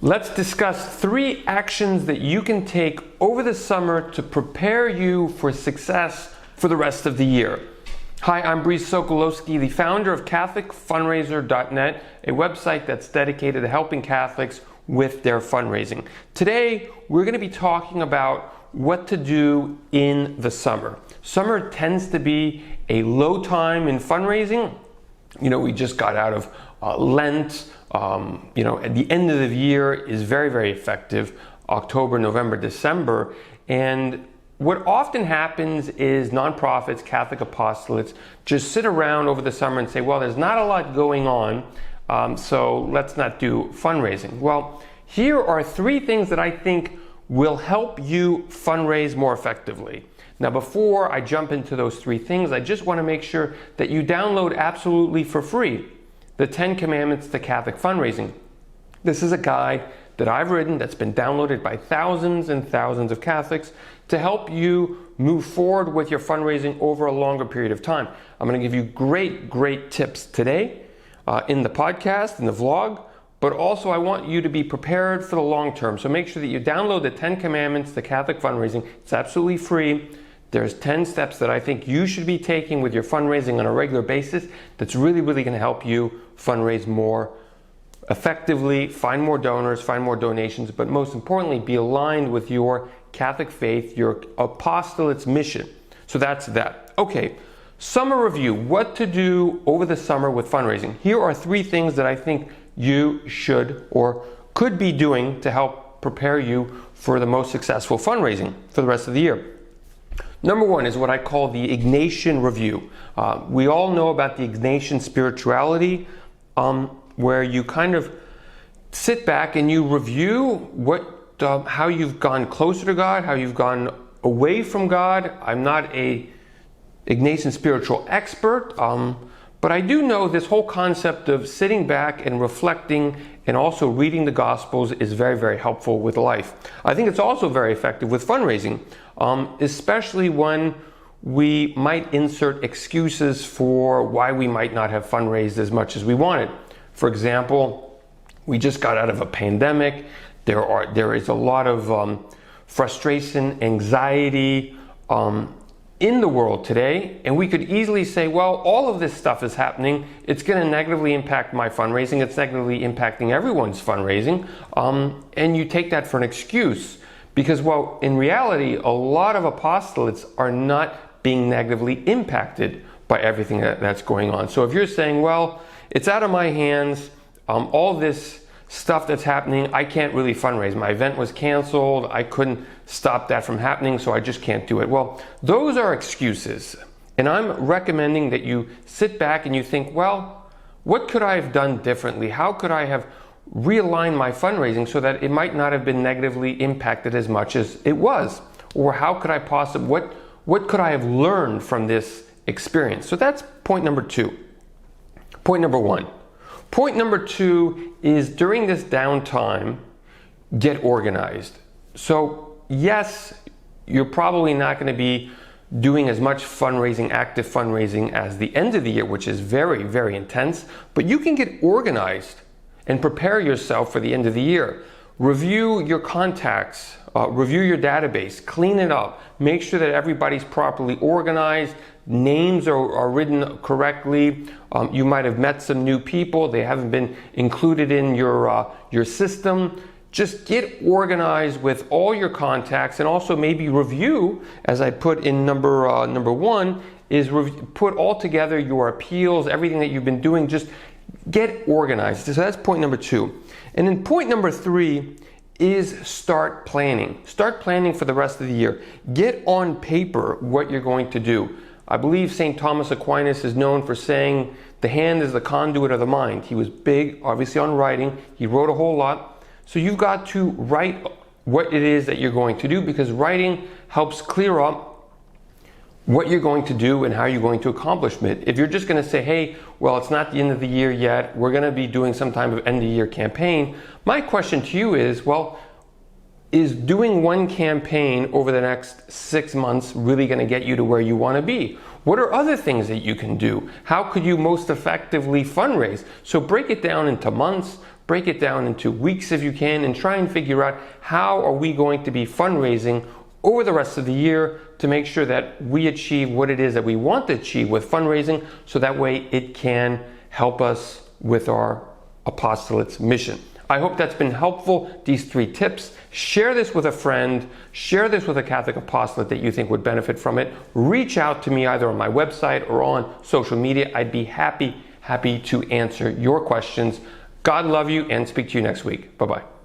Let's discuss 3 actions that you can take over the summer to prepare you for success for the rest of the year. Hi, I'm Brice Sokolowski, the founder of CatholicFundraiser.net, a website that's dedicated to helping Catholics with their fundraising. Today, we're going to be talking about what to do in the summer. Summer tends to be a low time in fundraising. You know, we just got out of Lent. At the end of the year is very, very effective. October, November, December. And what often happens is nonprofits, Catholic apostolates, just sit around over the summer and say, well, there's not a lot going on, so let's not do fundraising. Well, here are 3 things that I think will help you fundraise more effectively. Now, before I jump into those 3 things, I just want to make sure that you download absolutely for free the 10 Commandments to Catholic Fundraising. This is a guide that I've written that's been downloaded by thousands and thousands of Catholics to help you move forward with your fundraising over a longer period of time. I'm going to give you great tips today in the podcast, in the vlog, but also I want you to be prepared for the long term. So make sure that you download the 10 Commandments to Catholic Fundraising. It's absolutely free. There's 10 steps that I think you should be taking with your fundraising on a regular basis that's really going to help you fundraise more effectively, find more donors, find more donations, but most importantly, be aligned with your Catholic faith, your apostolate's mission. So that's that. Okay, summer review, what to do over the summer with fundraising. Here are 3 things that I think you should or could be doing to help prepare you for the most successful fundraising for the rest of the year. Number 1 is what I call the Ignatian review. We all know about the Ignatian spirituality, where you kind of sit back and you review how you've gone closer to God, how you've gone away from God. I'm not a Ignatian spiritual expert, but I do know this whole concept of sitting back and reflecting and also reading the Gospels is very helpful with life. I think it's also very effective with fundraising, especially when we might insert excuses for why we might not have fundraised as much as we wanted. For example, we just got out of a pandemic. There is a lot of frustration, anxiety in the world today, and we could easily say, well, all of this stuff is happening. It's going to negatively impact my fundraising. It's negatively impacting everyone's fundraising, and you take that for an excuse because, well, in reality, a lot of apostolates are not being negatively impacted by everything that's going on. So if you're saying, well, it's out of my hands, all this stuff that's happening, I can't really fundraise. My event was canceled. I couldn't stop that from happening, so I just can't do it. Well, those are excuses. And I'm recommending that you sit back and you think, well, what could I have done differently? How could I have realigned my fundraising so that it might not have been negatively impacted as much as it was? Or how could I what could I have learned from this experience? So that's point number 2. Point number 1. Point number 2 is during this downtime, get organized. So yes, you're probably not going to be doing as much fundraising, active fundraising as the end of the year, which is very intense, but you can get organized and prepare yourself for the end of the year. Review your contacts, review your database, clean it up, make sure that everybody's properly organized, names are written correctly. You might have met some new people. They haven't been included in your system. Just get organized with all your contacts and also maybe review, as I put in number 1, is put all together your appeals, everything that you've been doing. Just get organized. So that's point number 2. And then point number 3 is start planning. Start planning for the rest of the year. Get on paper what you're going to do. I believe St. Thomas Aquinas is known for saying the hand is the conduit of the mind. He was big, obviously, on writing. He wrote a whole lot. So you've got to write what it is that you're going to do, because writing helps clear up what you're going to do and how you're going to accomplish it. If you're just going to say, hey, well, it's not the end of the year yet, we're going to be doing some type of end of year campaign, my question to you is, well, is doing one campaign over the next 6 months really going to get you to where you want to be? What are other things that you can do? How could you most effectively fundraise? So break it down into months, break it down into weeks if you can, and try and figure out how are we going to be fundraising over the rest of the year to make sure that we achieve what it is that we want to achieve with fundraising, so that way it can help us with our apostolates mission. I hope that's been helpful, these 3 tips. Share this with a friend, share this with a Catholic apostolate that you think would benefit from it. Reach out to me either on my website or on social media. I'd be happy to answer your questions. God love you, and speak to you next week. Bye-bye.